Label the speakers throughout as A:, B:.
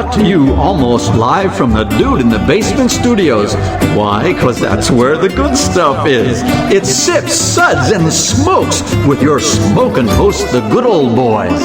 A: brought to you almost live from the Dude in the Basement Studios. Why? Because that's where the good stuff is. It's Sips, Suds, and Smokes with your smoking hosts, the good old boys.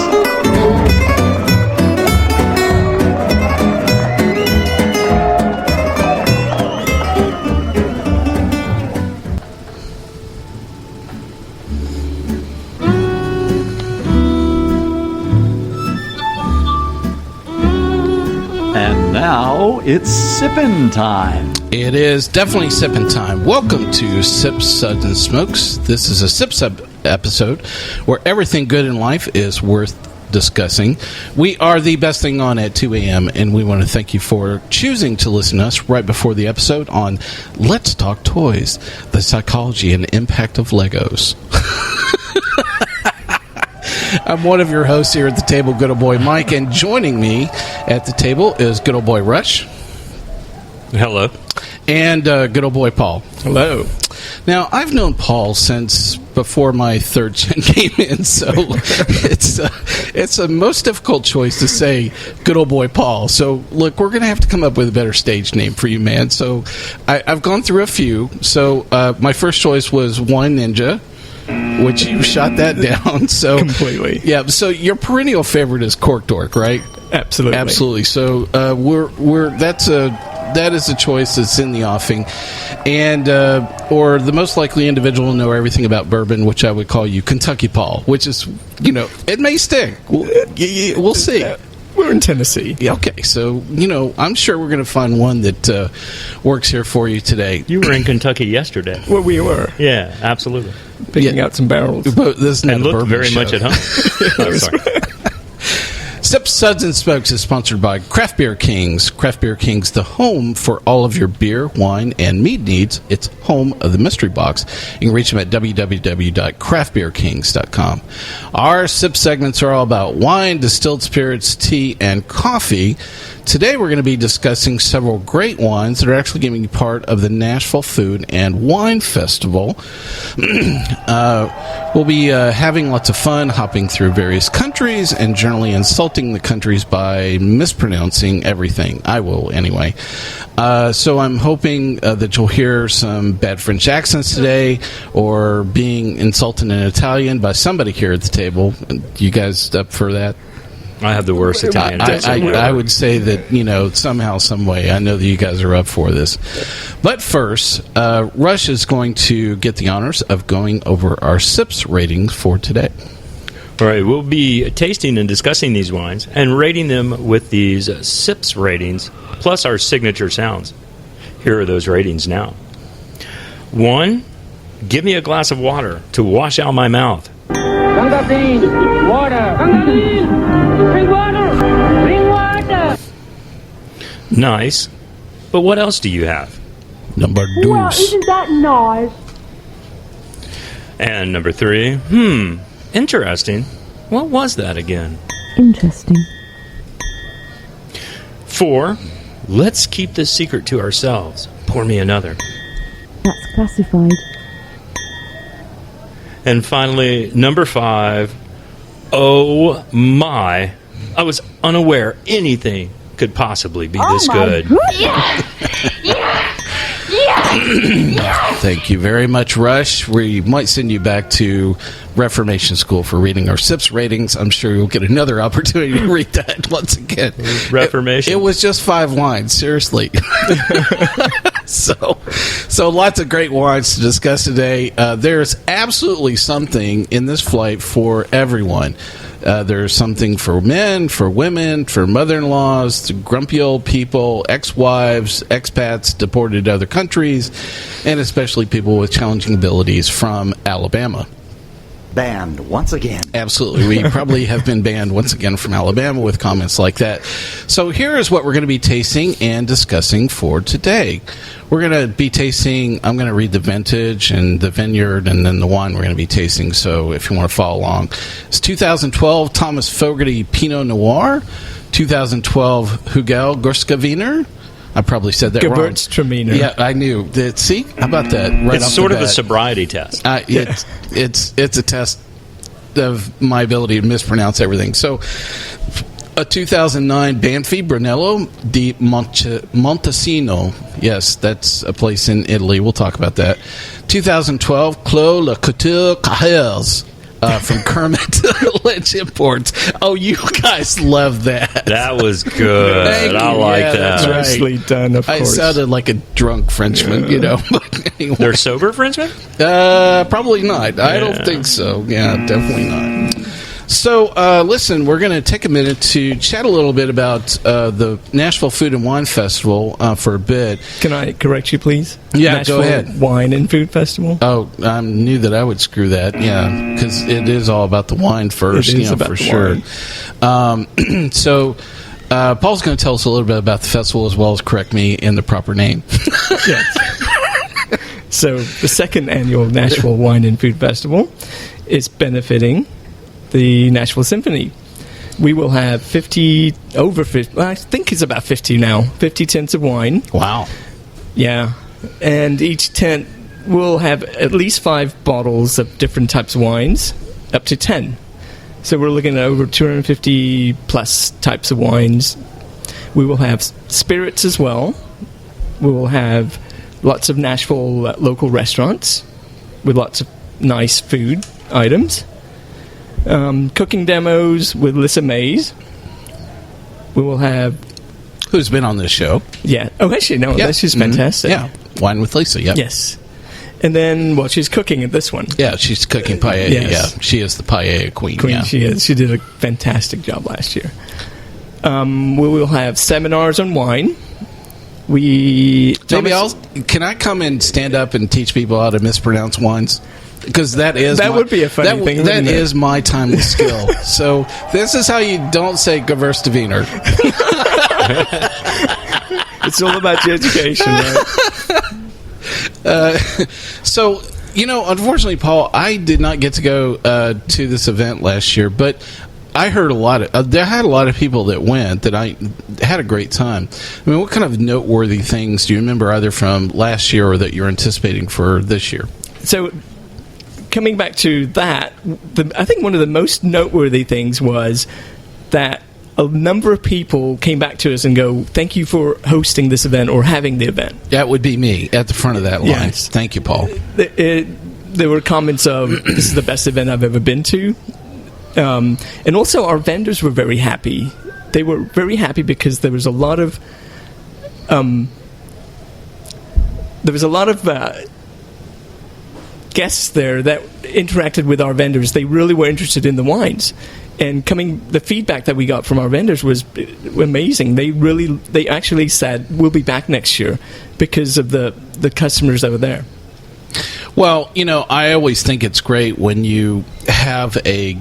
A: Now it's sippin' time.
B: It is definitely sippin' time. Welcome to Sips, Suds, and Smokes. This is a Sips episode where everything good in life is worth discussing. We are the best thing on at 2 a.m., and we want to thank you for choosing to listen to us right before the episode on Let's Talk Toys, the psychology and impact of Legos. I'm one of your hosts here at the table, good old boy Mike, and joining me at the table is good old boy Rush.
C: Hello. And
B: good old boy Paul.
C: Hello.
B: Now, I've known Paul since before my third gen came in, so it's a most difficult choice to say good old boy Paul. So, look, we're going to have to come up with a better stage name for you, man. So, I've gone through a few. So, my first choice was Wine Ninja, which you shot that down. So
C: completely.
B: Yeah. So your perennial favorite is CorkDork, right?
C: Absolutely.
B: Absolutely. So that is a choice that's in the offing, and or the most likely individual to know everything about bourbon, which I would call you Kentucky Paul, which is, it may stick. We'll see.
C: We're in Tennessee.
B: Yeah, okay, so, I'm sure we're going to find one that works here for you today.
D: You were in Kentucky yesterday.
C: Well, we were.
D: Yeah, absolutely.
C: Picking out some barrels.
D: This and looked very much at home. Oh, sorry.
B: Sips, Suds, and Smokes is sponsored by Craft Beer Kings. Craft Beer Kings, the home for all of your beer, wine, and mead needs. It's home of the mystery box. You can reach them at www.craftbeerkings.com. Our sip segments are all about wine, distilled spirits, tea, and coffee. Today we're going to be discussing several great wines that are actually going to be part of the Nashville Food and Wine Festival. We'll be having lots of fun, hopping through various countries, and generally insulting the countries by mispronouncing everything. I will, anyway. So I'm hoping that you'll hear some bad French accents today, or being insulted in Italian by somebody here at the table. You guys up for that?
D: I have the worst Italian accent.
B: I would say that, somehow, some way, I know that you guys are up for this. But first, Rush is going to get the honors of going over our SIPS ratings for today.
D: All right, we'll be tasting and discussing these wines and rating them with these SIPS ratings, plus our signature sounds. Here are those ratings now. 1, give me a glass of water to wash out my mouth.
E: Water. Bring water. Bring water.
D: Nice. But what else do you have?
B: Number 2.
E: Well, isn't that nice?
D: And number 3. Interesting. What was that again?
F: Interesting.
D: 4. Let's keep this secret to ourselves. Pour me another.
F: That's classified.
D: And finally, number 5. Oh my. I was unaware anything could possibly be this good.
E: Yeah.
B: Thank you very much, Rush. We might send you back to Reformation School for reading our SIPS ratings. I'm sure you'll get another opportunity to read that once again.
D: Reformation.
B: It was just 5 lines, seriously. So lots of great wines to discuss today. There's absolutely something in this flight for everyone. There's something for men, for women, for mother-in-laws, grumpy old people, ex-wives, expats deported to other countries, and especially people with challenging abilities from Alabama.
A: Banned once again.
B: Absolutely. We probably have been banned once again from Alabama with comments like that. So here is what we're going to be tasting and discussing for today. We're going to be tasting, I'm going to read the vintage and the vineyard and then the wine we're going to be tasting. So if you want to follow along. It's 2012 Thomas Fogerty Pinot Noir, 2012 Hugel Gewurztraminer. I probably said that wrong.
C: Gewurztraminer.
B: Yeah, I knew. See? How about that? Right
D: it's sort of a sobriety test.
B: It's a test of my ability to mispronounce everything. So A 2009 Banfi Brunello di Montalcino. Yes, that's a place in Italy. We'll talk about that. 2012 Clos Le Coutal Cahors from Kermit Lynch Imports. Oh, you guys love that.
D: That was good. I like that.
B: That's right.
C: Nicely done, of
B: I
C: course.
B: sounded like a drunk Frenchman, you know. But anyway.
D: They're sober Frenchmen?
B: Probably not. I don't think so. Yeah, definitely not. So, listen, we're going to take a minute to chat a little bit about the Nashville Food and Wine Festival for a bit.
C: Can I correct you, please?
B: Yeah,
C: Nashville
B: go ahead.
C: Wine and Food Festival.
B: Oh, I knew that I would screw that, yeah, because it is all about the wine first,
C: It is about
B: for
C: the
B: sure.
C: wine.
B: So, Paul's going to tell us a little bit about the festival as well as correct me in the proper name.
C: Yes. So, the second annual Nashville Wine and Food Festival is benefiting the Nashville Symphony. We will have 50, I think it's about 50 now, 50 tents of wine.
B: Wow.
C: Yeah. And each tent will have at least 5 bottles of different types of wines, up to 10. So we're looking at over 250 plus types of wines. We will have spirits as well. We will have lots of Nashville local restaurants with lots of nice food items. Cooking demos with Lissa Mays. We will have...
B: Who's been on this show?
C: Yeah. Oh, actually, no,
B: Yeah.
C: that's just fantastic.
B: Yeah. Wine with Lisa, yeah.
C: Yes. And then, well, she's cooking at this one.
B: Yeah, she's cooking paella,
C: Yes.
B: yeah. She is the paella queen,
C: Queen,
B: yeah.
C: she is. She did a fantastic job last year. We will have seminars on wine.
B: Can I come and stand up and teach people how to mispronounce wines? Because that
C: would be a funny thing.
B: That
C: wouldn't it?
B: is my timeless skill. So this is how you don't say Gewurztraminer.
C: It's all about your education, right?
B: So, unfortunately, Paul, I did not get to go to this event last year, but I heard there had a lot of people that went that I had a great time. I mean, what kind of noteworthy things do you remember either from last year or that you're anticipating for this year?
C: So, coming back to that, I think one of the most noteworthy things was that a number of people came back to us and go, thank you for hosting this event or having the event.
B: That would be me at the front of that line.
C: Yes.
B: Thank you, Paul.
C: There were comments of, this is the best event I've ever been to. And also our vendors were very happy. They were very happy because there was a lot of guests there that interacted with our vendors. They really were interested in the wines. And the feedback that we got from our vendors was amazing. They actually said, we'll be back next year because of the customers that were there.
B: Well, I always think it's great when you have a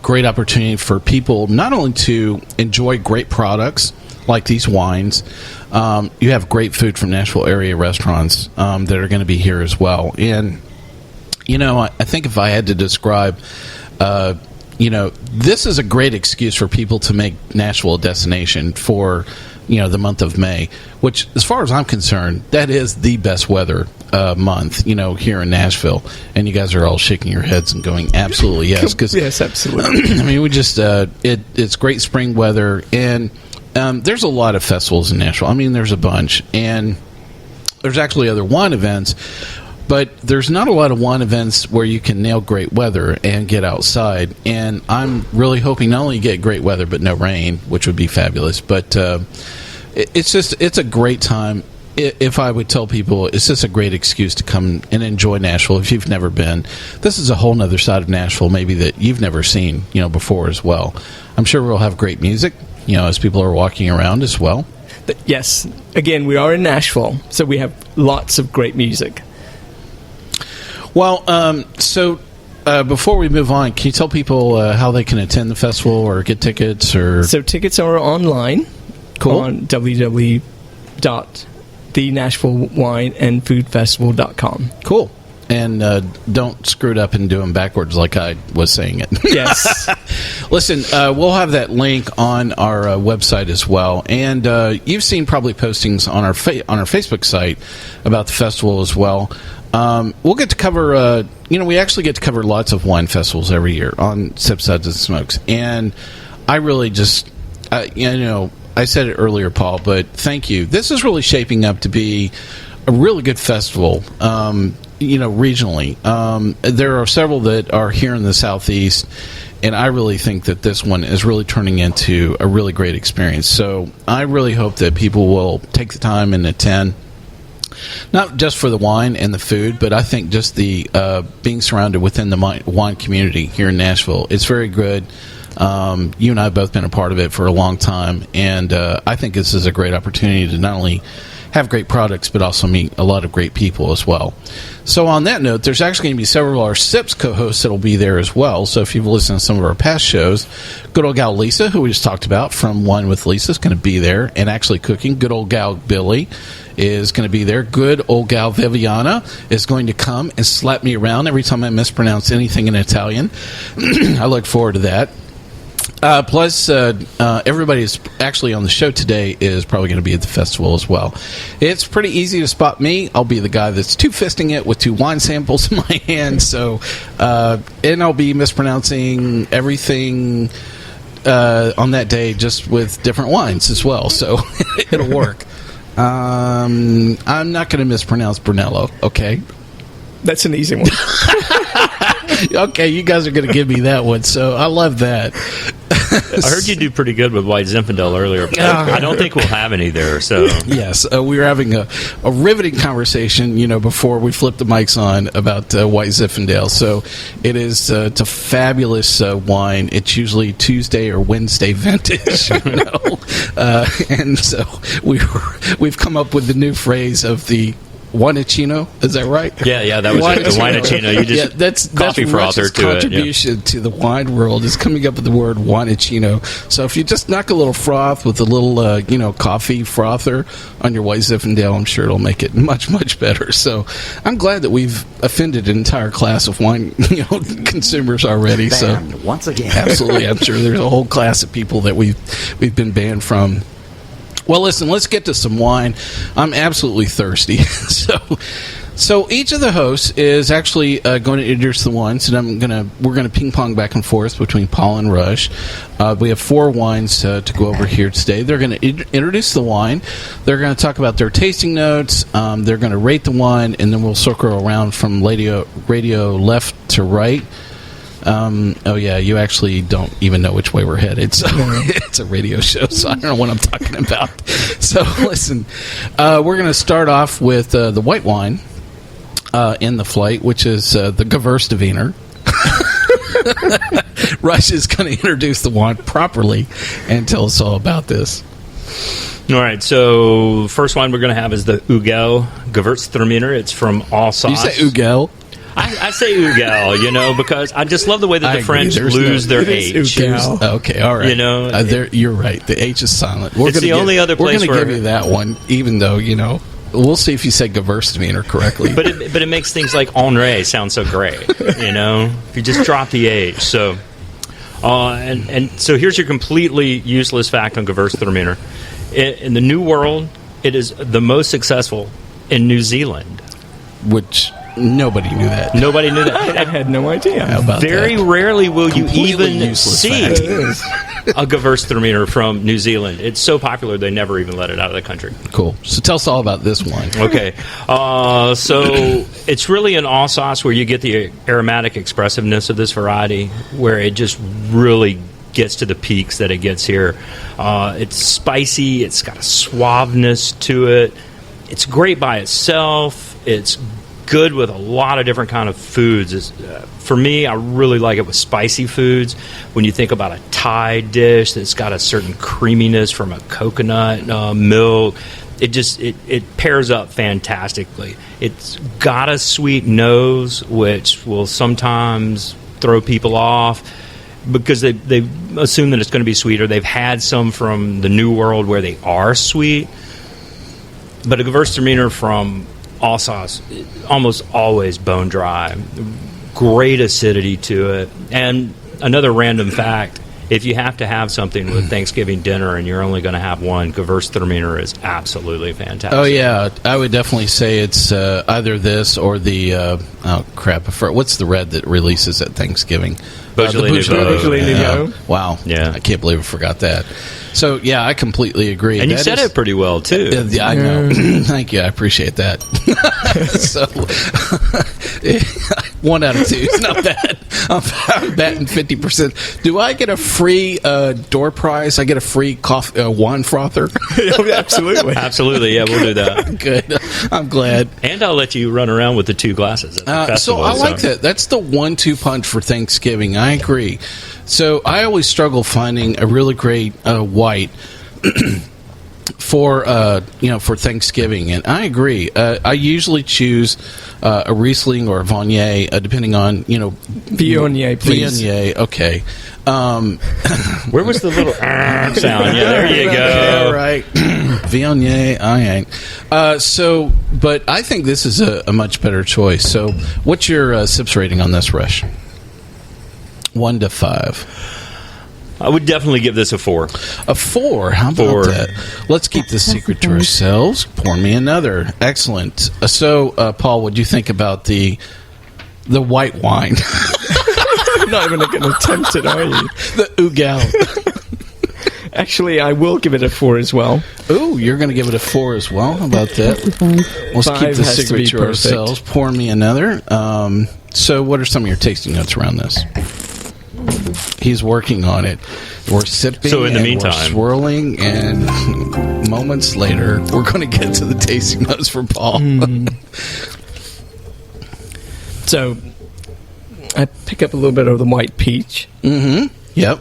B: great opportunity for people not only to enjoy great products like these wines, you have great food from Nashville area restaurants that are going to be here as well. And, I think if I had to describe, this is a great excuse for people to make Nashville a destination for, the month of May, which, as far as I'm concerned, that is the best weather month, here in Nashville. And you guys are all shaking your heads and going, absolutely, yes.
C: Yes, absolutely.
B: I mean, we just, it's great spring weather. And there's a lot of festivals in Nashville. I mean, there's a bunch. And there's actually other wine events. But there's not a lot of wine events where you can nail great weather and get outside. And I'm really hoping not only get great weather, but no rain, which would be fabulous. But it's a great time. If I would tell people, it's just a great excuse to come and enjoy Nashville. If you've never been, this is a whole other side of Nashville maybe that you've never seen, before as well. I'm sure we'll have great music, as people are walking around as well.
C: Yes. Again, we are in Nashville, so we have lots of great music.
B: Well, so before we move on, can you tell people how they can attend the festival or get tickets? So
C: tickets are online.
B: Cool.
C: On www.thenashvillewineandfoodfestival.com.
B: Cool. And don't screw it up and do them backwards like I was saying it.
C: Yes.
B: Listen, we'll have that link on our website as well. And you've seen probably postings on our Facebook site about the festival as well. We'll get to cover, we actually get to cover lots of wine festivals every year on Sips, Suds, and Smokes. And I really just, I said it earlier, Paul, but thank you. This is really shaping up to be a really good festival, regionally. There are several that are here in the Southeast, and I really think that this one is really turning into a really great experience. So I really hope that people will take the time and attend, not just for the wine and the food, but I think just the being surrounded within the wine community here in Nashville. It's very good. You and I have both been a part of it for a long time, and I think this is a great opportunity to not only have great products, but also meet a lot of great people as well. So on that note, there's actually going to be several of our SIPS co-hosts that will be there as well. So if you've listened to some of our past shows, good old gal Lisa, who we just talked about from Wine with Lisa, is going to be there and actually cooking. Good old gal Billy is going to be there. Good old gal Viviana is going to come and slap me around every time I mispronounce anything in Italian. I look forward to that. Plus, everybody is actually on the show today is probably going to be at the festival as well. It's pretty easy to spot me. I'll be the guy that's two-fisting it with 2 wine samples in my hand. So, and I'll be mispronouncing everything on that day just with different wines as well. So it'll work. I'm not going to mispronounce Brunello, okay?
C: That's an easy one.
B: Okay, you guys are going to give me that one, so I love that.
D: I heard you do pretty good with White Zinfandel earlier, but I don't think we'll have any there. So
B: yes, we were having a riveting conversation, before we flipped the mics on about White Zinfandel. So it is it's a fabulous wine. It's usually Tuesday or Wednesday vintage, and so we've come up with the new phrase of the Winachino, is that right?
D: Yeah, that was it. The Winachino. You just
B: that's
D: coffee frother
B: Rush's
D: to it.
B: Contribution to the wine world is coming up with the word Winachino. So if you just knock a little froth with a little, coffee frother on your White Zinfandel, I'm sure it'll make it much, much better. So I'm glad that we've offended an entire class of wine, consumers already.
A: Banned
B: so
A: once again.
B: Absolutely, I'm sure there's a whole class of people that we've been banned from. Well, listen, let's get to some wine. I'm absolutely thirsty. So each of the hosts is actually going to introduce the wines, and we're going to ping pong back and forth between Paul and Rush. We have 4 wines to go over here today. They're going to introduce the wine. They're going to talk about their tasting notes. They're going to rate the wine, and then we'll circle around from radio left to right. You actually don't even know which way we're headed. So it's a radio show, so I don't know what I'm talking about. So listen, we're going to start off with the white wine in the flight, which is the Gewurztraminer. Rush is going to introduce the wine properly and tell us all about this.
D: All right, so first wine we're going to have is the Hugel Gewurztraminer. It's from Alsace.
B: You say Hugel?
D: I say Hugel, because I just love the way that the French lose their H.
B: Okay, all right. You're right. The H is silent.
D: It's the only other place
B: we're going to give you that one, even though, we'll see if you say Gewurztraminer correctly.
D: But it makes things like Henri sound so great, if you just drop the H. So, and so here's your completely useless fact on Gewurztraminer. In the New World, it is the most successful in New Zealand.
B: Which... Nobody knew that.
C: I had no idea.
B: How about
D: Very
B: that?
D: rarely will
B: Completely
D: you even see a Gewurztraminer from New Zealand. It's so popular they never even let it out of the country.
B: Cool. So tell us all about this wine.
D: Okay. So it's really an Alsace where you get the aromatic expressiveness of this variety, where it just really gets to the peaks that it gets here. It's spicy. It's got a suaveness to it. It's great by itself. It's good with a lot of different kind of foods. For me, I really like it with spicy foods. When you think about a Thai dish that's got a certain creaminess from a coconut milk, it pairs up fantastically. It's got a sweet nose, which will sometimes throw people off because they assume that it's going to be sweeter. They've had some from the New World where they are sweet, but a Gewurztraminer from Alsace, almost always bone dry. Great acidity to it. And another random fact, if you have to have something with Thanksgiving dinner and you're only going to have one, Gewurztraminer is absolutely fantastic.
B: Oh, yeah. I would definitely say it's either this or the Oh crap! What's the red that releases at Thanksgiving?
D: Beaujolais
B: The
C: Beaujolais Nouveau.
B: Wow.
D: Yeah.
B: I can't believe I forgot that. So yeah, I completely agree.
D: And you said it pretty well too.
B: Yeah, I know. Thank you. I appreciate that. So 1 out of 2 is not bad. I'm batting 50%. Do I get a free door prize? I get a free wine frother?
C: Absolutely.
D: Absolutely, yeah, we'll do that.
B: Good. I'm glad.
D: And I'll let you run around with the 2 glasses at the festival.
B: So I like that. That's the 1-2 punch for Thanksgiving. I agree. So I always struggle finding a really great white for Thanksgiving, and I agree. I usually choose a Riesling or a Viognier, depending on
C: Viognier, please.
B: Viognier, okay.
D: Where was the little sound? Yeah, there you go.
B: All right. Viognier, I ain't. But I think this is a much better choice. So what's your sips rating on this, Rush? 1 to 5.
D: I would definitely give this a 4.
B: A 4? How about
D: 4.
B: that? Let's keep the secret to ourselves. Pour me another. Excellent. So, Paul, what do you think about the white wine?
C: I'm not even going to attempt it, are you?
B: The Hugel.
C: Actually, I will give it a 4 as well.
B: Ooh, you're going to give it a 4 as well? How about that? Let's keep the secret to ourselves. Pour me another. So, what are some of your tasting notes around this? He's working on it. We're sipping.
D: So in the meantime,
B: we're swirling, and moments later, we're going to get to the tasting notes for Paul.
C: So I pick up a little bit of the white peach.
B: Mm-hmm. Yep.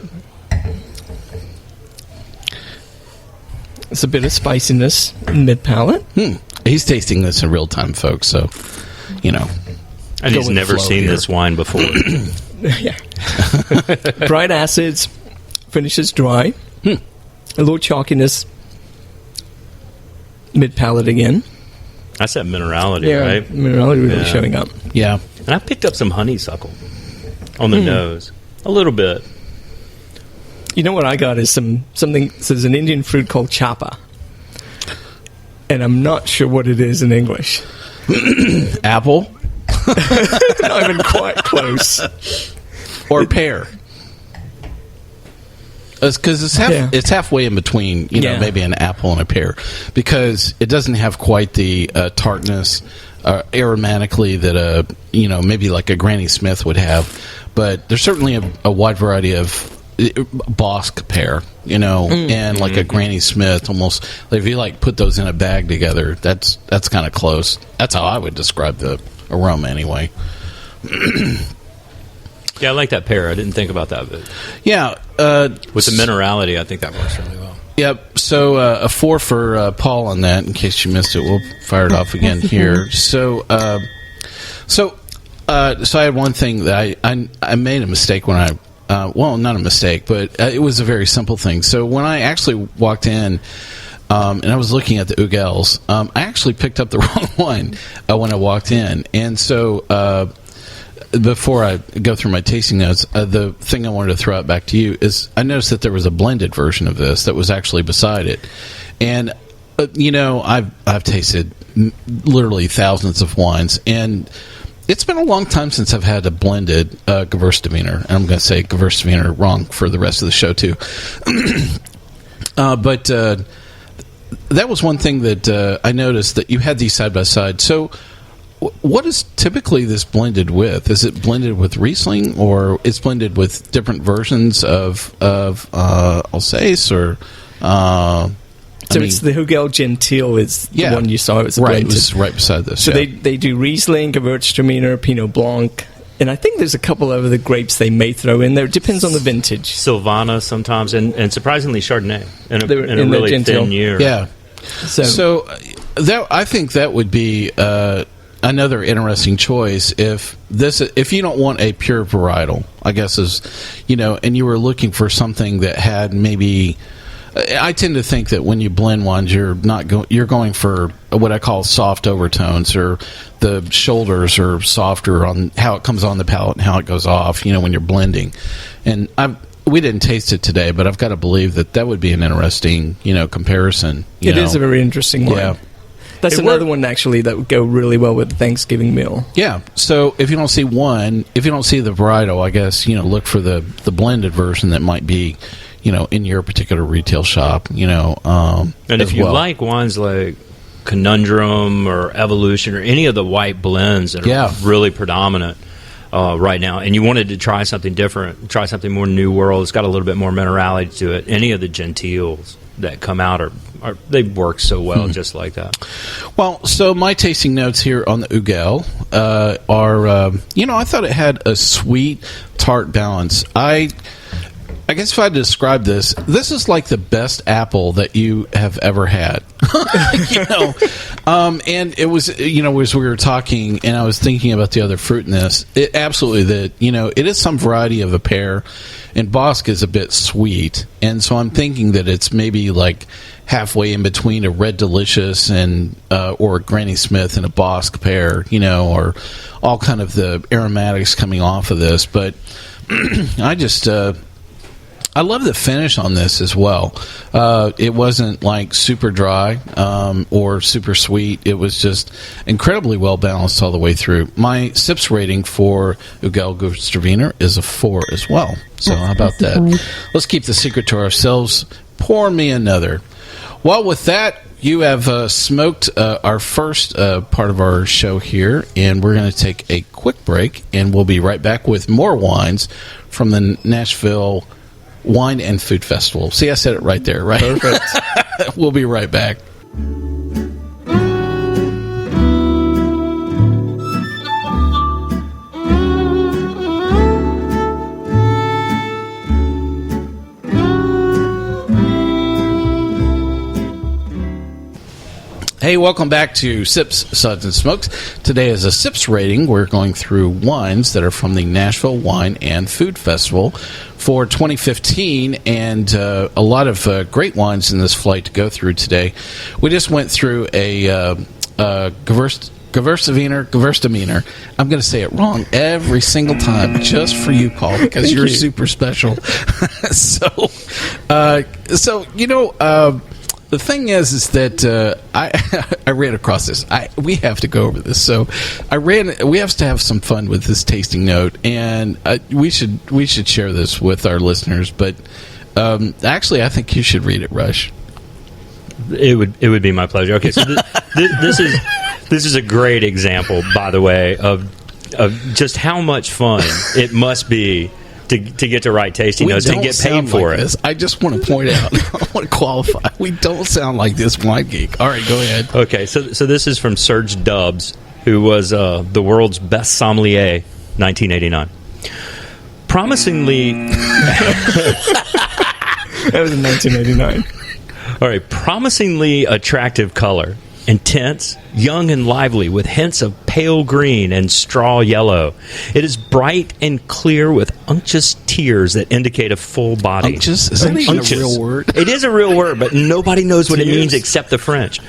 C: It's a bit of spiciness in mid-palate.
B: He's tasting this in real time, folks. So,
D: and he's never seen
B: here.
D: this wine before.
C: Yeah. Bright acids, finishes dry. A little chalkiness, mid-palate again.
D: That's that minerality, right?
C: Minerality really showing up.
B: Yeah.
D: And I picked up some honeysuckle on the nose. A little bit.
C: You know what I got is something. There's an Indian fruit called chapa. And I'm not sure what it is in English.
B: Apple?
C: Not even quite close.
B: Or pear? Because it's halfway in between, maybe an apple and a pear. Because it doesn't have quite the tartness aromatically that maybe like a Granny Smith would have. But there's certainly a wide variety of Bosque pear, and like a Granny Smith, almost. Like if you put those in a bag together, that's kind of close. That's how I would describe the aroma, anyway.
D: Yeah, I like that pear. I didn't think about that, but
B: yeah,
D: with the minerality, I think that works really well.
B: Yep. So a 4 for Paul on that. In case you missed it, we'll fire it off again here. So I had one thing that I made a mistake when I. Well, not a mistake, but it was a very simple thing. So when I actually walked in and I was looking at the Hugels, I actually picked up the wrong one when I walked in. And so before I go through my tasting notes, the thing I wanted to throw out back to you is I noticed that there was a blended version of this that was actually beside it. And, I've tasted literally thousands of wines, and it's been a long time since I've had a blended Gewurztraminer. And I'm going to say Gewurztraminer wrong for the rest of the show, too. But that was one thing that I noticed, that you had these side by side. So what is typically this blended with? Is it blended with Riesling, or it's blended with different versions of Alsace, or...
C: it's the Hugel Gentil is the one you saw. It was blended.
B: It was right beside this.
C: So they do Riesling, Gewurztraminer, Pinot Blanc, and I think there's a couple of other grapes they may throw in there. It depends on the vintage.
D: Silvana sometimes, and surprisingly Chardonnay in a really
C: Gentil.
D: thin year.
B: Yeah. So that, I think that would be another interesting choice if you don't want a pure varietal, I guess, and you were looking for something that had maybe. I tend to think that when you blend wines, you're going for what I call soft overtones, or the shoulders are softer on how it comes on the palate and how it goes off, when you're blending. And we didn't taste it today, but I've got to believe that would be an interesting, comparison.
C: It is a very interesting wine.
B: Yeah.
C: That's another one, actually, that would go really well with the Thanksgiving meal.
B: Yeah. So if you don't see the varietal, I guess, look for the blended version that might be, in your particular retail shop,
D: and if you like wines like Conundrum or Evolution or any of the white blends that are really predominant right now, and you wanted to try something different, try something more New World, it's got a little bit more minerality to it, any of the Gentiles that come out are they work so well just like that.
B: Well, so my tasting notes here on the Hugel are, I thought it had a sweet, tart balance. I guess if I had to describe this is like the best apple that you have ever had. And it was, as we were talking, and I was thinking about the other fruit in this, it absolutely, it is some variety of a pear, and Bosc is a bit sweet, and so I'm thinking that it's maybe like halfway in between a Red Delicious and or a Granny Smith and a Bosc pear, or all kind of the aromatics coming off of this, but I love the finish on this as well. It wasn't like super dry or super sweet. It was just incredibly well balanced all the way through. My SIPS rating for Hugel Gewurztraminer is a 4 as well. So how about that? Let's keep the secret to ourselves. Pour me another. Well, with that, you have smoked our first part of our show here, and we're going to take a quick break, and we'll be right back with more wines from the Nashville Wine and Food Festival. See, I said it right there, right? Perfect. We'll be right back. Hey, welcome back to Sips, Suds, and Smokes. Today is a Sips rating. We're going through wines that are from the Nashville Wine and Food Festival for 2015, and a lot of great wines in this flight to go through today. We just went through a Gewurztraminer. I'm going to say it wrong every single time, just for you, Paul, because you're super special. The thing is that I ran across this. We have to go over this. So we have to have some fun with this tasting note, and we should share this with our listeners. But actually, I think you should read it, Rush.
D: It would be my pleasure. Okay, so this is a great example, by the way, of just how much fun it must be to get to write tasting notes and get paid for it.
B: This. I just want to point out, I want to qualify. We don't sound like this wine geek. All right, go ahead.
D: Okay, so this is from Serge Dubs, who was the world's best sommelier, 1989. Promisingly...
C: That was in 1989.
D: All right, promisingly attractive color. Intense, young and lively, with hints of pale green and straw yellow. It is bright and clear with unctuous tears that indicate a full body.
B: Unctuous? Is that even a real word?
D: It is a real word, but nobody knows what it means except the French.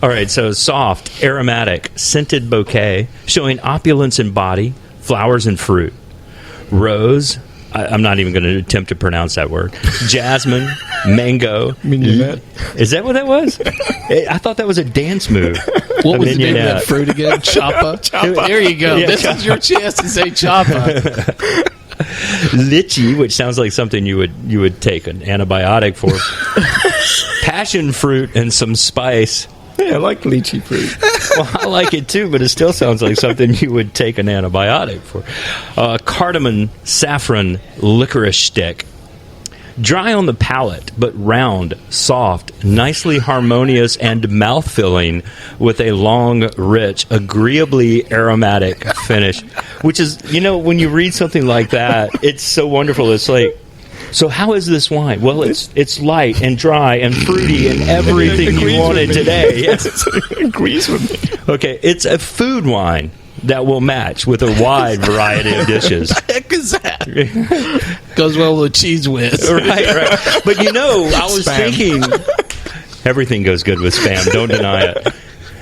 D: All right, so soft, aromatic, scented bouquet, showing opulence in body, flowers and fruit. Rose... I'm not even going to attempt to pronounce that word. Jasmine, mango.
C: Mignonette.
D: Is that what that was? I thought that was a dance move.
B: What was the name of that fruit again? Chapa. There you go. Yeah, this is your chance to say Chapa.
D: Lychee, which sounds like something you would take an antibiotic for. Passion fruit and some spice.
C: Yeah, I like lychee fruit.
D: Well, I like it too, but it still sounds like something you would take an antibiotic for. Cardamom, saffron, licorice stick. Dry on the palate, but round, soft, nicely harmonious, and mouth-filling with a long, rich, agreeably aromatic finish. Which is, when you read something like that, it's so wonderful. It's like, so how is this wine? Well, it's light and dry and fruity and everything you wanted today. Yes.
C: It agrees with me.
D: Okay, it's a food wine that will match with a wide variety of dishes.
B: What the heck is that? Goes well with cheese whiz.
D: Right. But I was thinking... Everything goes good with Spam. Don't deny it.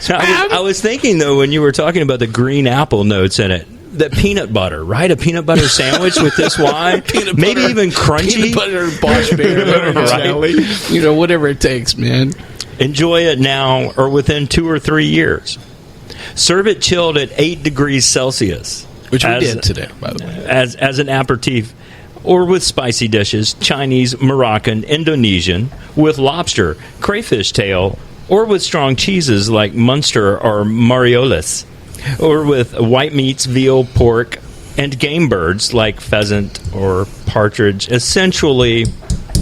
D: So I was thinking, though, when you were talking about the green apple notes in it, that peanut butter, right? A peanut butter sandwich with this wine, maybe even crunchy.
B: Peanut butter, Bosch bear, right? Whatever it takes, man.
D: Enjoy it now or within 2 or 3 years. Serve it chilled at 8 degrees Celsius.
B: Which we did today, by the way.
D: As an aperitif, or with spicy dishes, Chinese, Moroccan, Indonesian, with lobster, crayfish tail, or with strong cheeses like Munster or Mariolis, or with white meats, veal, pork, and game birds like pheasant or partridge. Essentially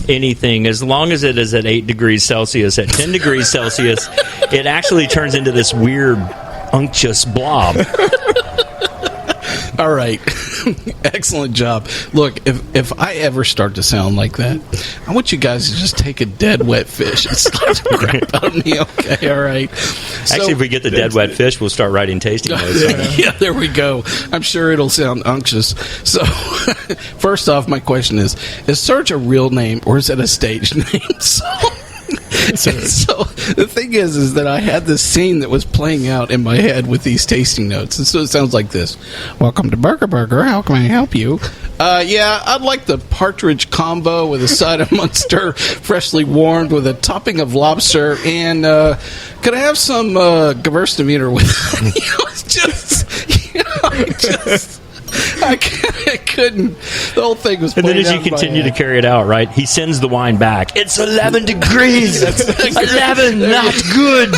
D: anything, as long as it is at 8 degrees Celsius. At 10 degrees Celsius, it actually turns into this weird, unctuous blob.
B: All right. Excellent job. Look, if I ever start to sound like that, I want you guys to just take a dead wet fish and slap the crap out of me. Okay, all right.
D: Actually, if we get the dead wet fish, we'll start writing tasting notes.
B: Yeah, there we go. I'm sure it'll sound unctuous. So, first off, my question is Serge a real name or is it a stage name? So the thing is that I had this scene that was playing out in my head with these tasting notes, and so it sounds like this. Welcome to Burger. How can I help you? Yeah, I'd like the partridge combo with a side of Munster, freshly warmed with a topping of lobster, and could I have some Gewurztraminer with I couldn't. The whole thing was.
D: And then as you continue to carry it out, right, he sends the wine back. It's 11 degrees. 11, not good.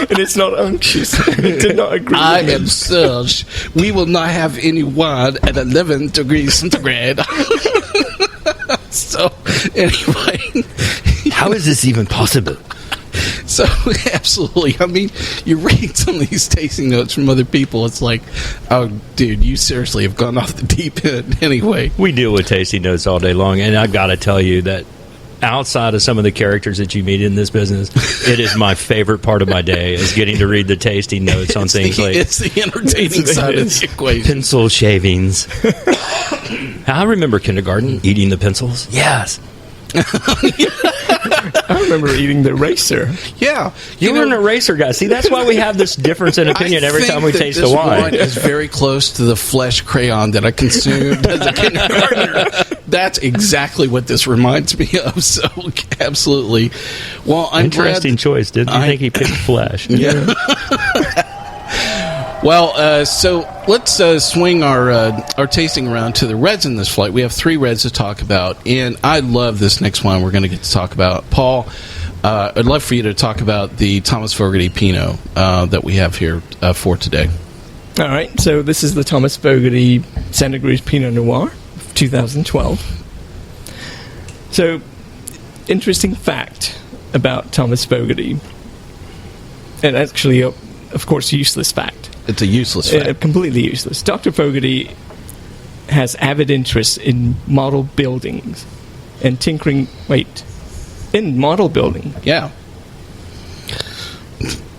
C: And it's not unctuous. It did not agree.
B: I am Serge. We will not have any wine at 11 degrees centigrade. So, anyway.
D: How is this even possible?
B: So, absolutely. I mean, you read some of these tasting notes from other people, it's like, oh, dude, you seriously have gone off the deep end. Anyway.
D: We deal with tasting notes all day long, and I've got to tell you that outside of some of the characters that you meet in this business, it is my favorite part of my day is getting to read the tasting notes on things like...
B: It's the entertaining side of the equation.
D: Pencil shavings. I remember kindergarten, eating the pencils. Yes.
C: I remember eating the eraser.
B: Yeah.
D: You were an eraser guy. See, that's why we have this difference in opinion every time we taste the wine.
B: It's very close to the flesh crayon that I consumed as a kindergartner. That's exactly what this reminds me of. So, absolutely. Well, I'm
D: interesting choice. Didn't you think he picked flesh?
B: Yeah. Well, so let's swing our tasting around to the reds in this flight. We have 3 reds to talk about, and I love this next one we're going to get to talk about. Paul, I'd love for you to talk about the Thomas Fogerty Pinot that we have here for today.
C: All right, so this is the Thomas Fogerty Santa Cruz Pinot Noir, 2012. So, interesting fact about Thomas Fogerty, and actually, of course, useless fact.
B: It's a useless fact.
C: Completely useless. Dr. Fogerty has avid interest in model buildings and tinkering. In model building.
B: Yeah.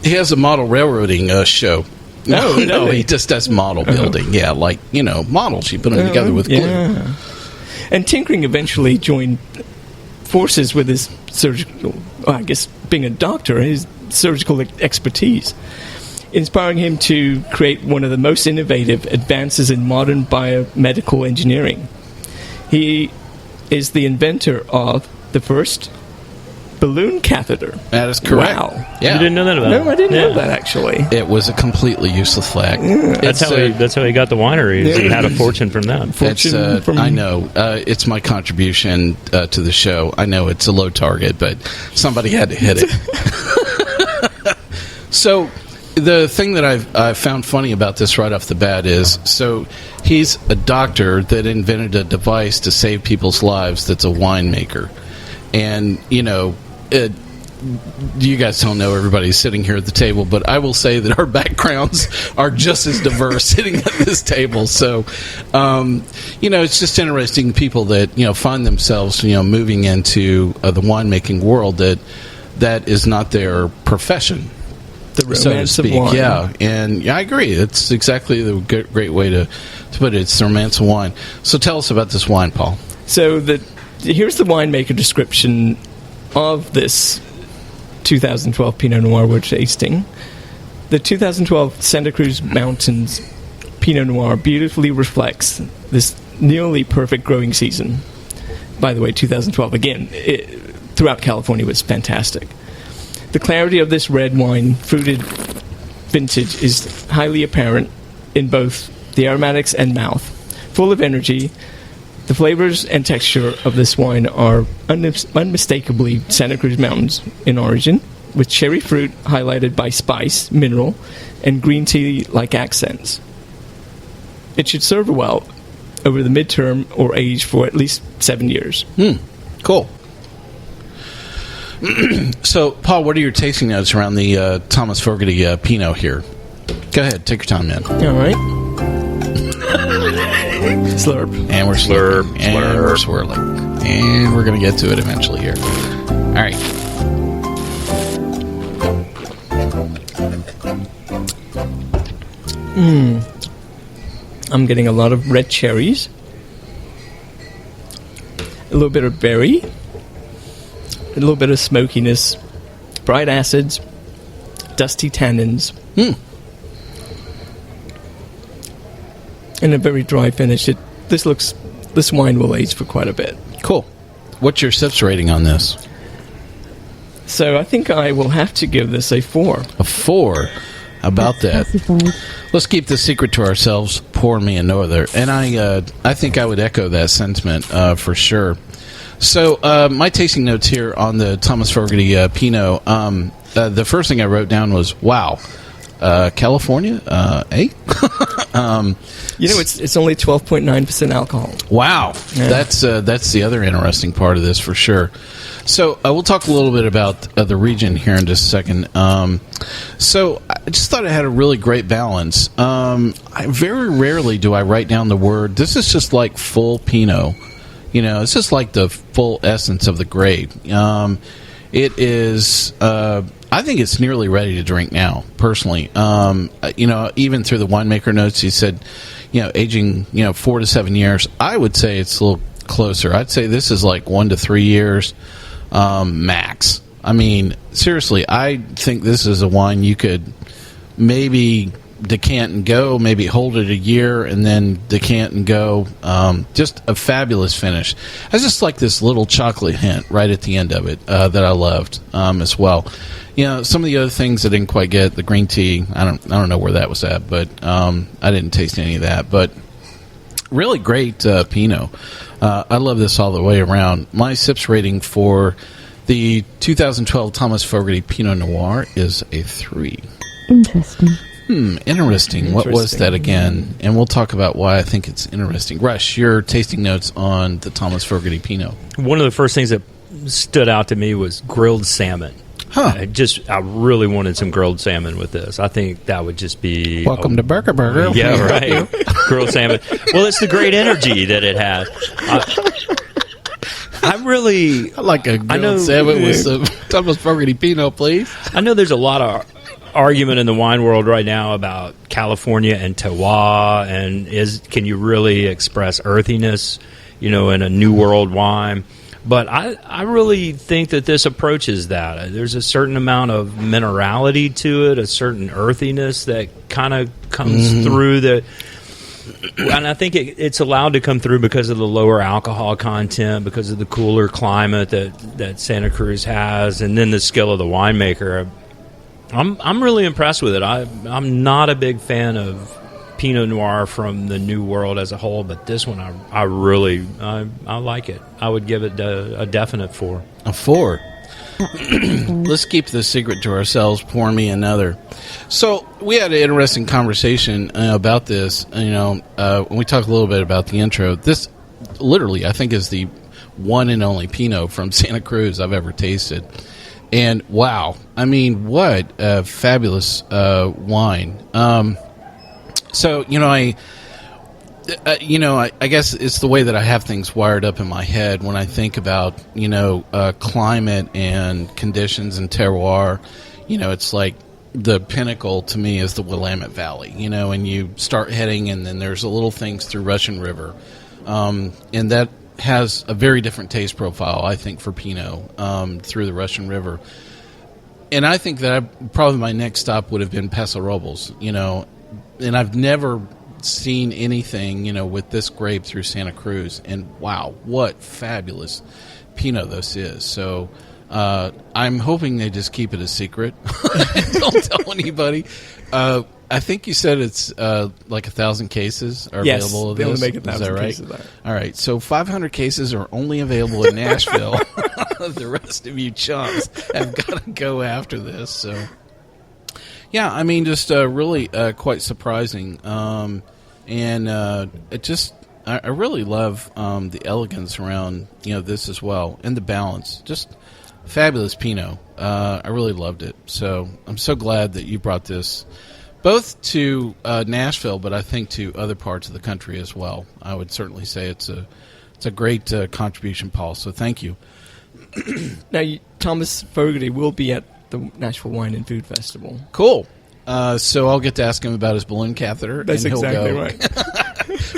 B: He has a model railroading show. No, he just does model building. Yeah, like, models. You put them together with glue.
C: Yeah. And tinkering eventually joined forces with his surgical, being a doctor, his surgical expertise, inspiring him to create one of the most innovative advances in modern biomedical engineering. He is the inventor of the first balloon catheter.
B: That is correct.
C: Wow.
D: Yeah. You didn't know that about him?
C: No, I didn't know that, actually.
B: It was a completely useless fact.
C: Yeah.
D: That's how he got the wineries and had a fortine from that.
B: I know. It's my contribution to the show. I know it's a low target, but somebody had to hit it. So... the thing that I've found funny about this right off the bat is, so he's a doctor that invented a device to save people's lives that's a winemaker. And, you guys don't know everybody's sitting here at the table, but I will say that our backgrounds are just as diverse sitting at this table. So, it's just interesting people that, find themselves, moving into the winemaking world that is not their profession.
C: The romance of wine.
B: Yeah, and I agree. It's exactly the great way to put it. It's the romance of wine. So tell us about this wine, Paul.
C: So here's the winemaker description of this 2012 Pinot Noir we're tasting. The 2012 Santa Cruz Mountains Pinot Noir beautifully reflects this nearly perfect growing season. By the way, 2012, again, throughout California was fantastic. The clarity of this red wine, fruited vintage, is highly apparent in both the aromatics and mouth. Full of energy, the flavors and texture of this wine are unmistakably Santa Cruz Mountains in origin, with cherry fruit highlighted by spice, mineral, and green tea-like accents. It should serve well over the midterm or age for at least 7 years.
B: Cool. So, Paul, what are your tasting notes around the Thomas Fogerty Pinot here? Go ahead, take your time, man.
C: All right. Slurp.
B: And we're slurping. And we're swirling. And we're going to get to it eventually here. All right.
C: I'm getting a lot of red cherries, a little bit of berry, a little bit of smokiness, bright acids, dusty tannins, and a very dry finish. This wine will age for quite a bit.
B: Cool. What's your sips rating on this?
C: So I think I will have to give this a 4.
B: A 4. How about that?
F: Classified.
B: Let's keep the secret to ourselves. Pour me a norther. And I think I would echo that sentiment for sure. So my tasting notes here on the Thomas Fogerty Pinot, the first thing I wrote down was, wow, California, eh?
C: It's only 12.9% alcohol.
B: Wow.
C: Yeah.
B: That's the other interesting part of this for sure. So we'll talk a little bit about the region here in just a second. So I just thought it had a really great balance. Very rarely do I write down the word. This is just like full Pinot. It's just like the full essence of the grape. It is. I think it's nearly ready to drink now, personally. Even through the winemaker notes, he said, aging, 4 to 7 years. I would say it's a little closer. I'd say this is like 1 to 3 years max. I mean, seriously, I think this is a wine you could maybe decant and go, maybe hold it a year and then decant and go. Just a fabulous finish. I just like this little chocolate hint right at the end of it that I loved as well. Some of the other things I didn't quite get, the green tea, I don't know where that was at, but I didn't taste any of that. But really great Pinot. I love this all the way around. My sips rating for the 2012 Thomas Fogerty Pinot Noir is a 3.
F: Interesting.
B: Interesting. What was that again? And we'll talk about why I think it's interesting. Rush, your tasting notes on the Thomas Fogerty Pinot.
D: One of the first things that stood out to me was grilled salmon. I really wanted some grilled salmon with this. I think that would just be...
B: Welcome to Burger Burger.
D: Yeah, right. Grilled salmon. Well, it's the great energy that it has. I
B: like a grilled salmon with some Thomas Fogerty Pinot, please.
D: I know there's a lot of argument in the wine world right now about California and terroir, and can you really express earthiness, in a New World wine? But I really think that this approaches that. There's a certain amount of minerality to it, a certain earthiness that kind of comes through that. And I think it's allowed to come through because of the lower alcohol content, because of the cooler climate that Santa Cruz has, and then the skill of the winemaker. I'm really impressed with it. I'm not a big fan of Pinot Noir from the New World as a whole, but this one I really like it. I would give it a definite 4.
B: A 4. Let's keep the secret to ourselves. Pour me another. So we had an interesting conversation about this. When we talked a little bit about the intro, this literally I think is the one and only Pinot from Santa Cruz I've ever tasted. And wow, I mean, what a fabulous wine. So, I guess it's the way that I have things wired up in my head when I think about, climate and conditions and terroir. It's like the pinnacle to me is the Willamette Valley, and you start heading and then there's a little things through Russian River. And that has a very different taste profile, I think, for Pinot through the Russian River. And I think that probably my next stop would have been Paso Robles, and I've never seen anything, with this grape through Santa Cruz. And wow, what fabulous Pinot this is. So I'm hoping they just keep it a secret. Don't tell anybody. I think you said it's like 1,000 cases are
C: Yes,
B: available of
C: they only
B: this.
C: make
B: Is
C: 1,000
B: that right?
C: cases of that.
B: All right, so 500 cases are only available in Nashville. The rest of you chumps have got to go after this. So, yeah, I mean, just really quite surprising. It just, I really love the elegance around this as well, and the balance. Just fabulous Pinot. I really loved it. So I'm so glad that you brought this both to Nashville, but I think to other parts of the country as well. I would certainly say it's a great contribution, Paul. So thank you.
C: Now, Thomas Fogerty will be at the Nashville Wine and Food Festival.
B: Cool. So I'll get to ask him about his balloon catheter.
C: That's
B: and he'll
C: exactly
B: go,
C: right.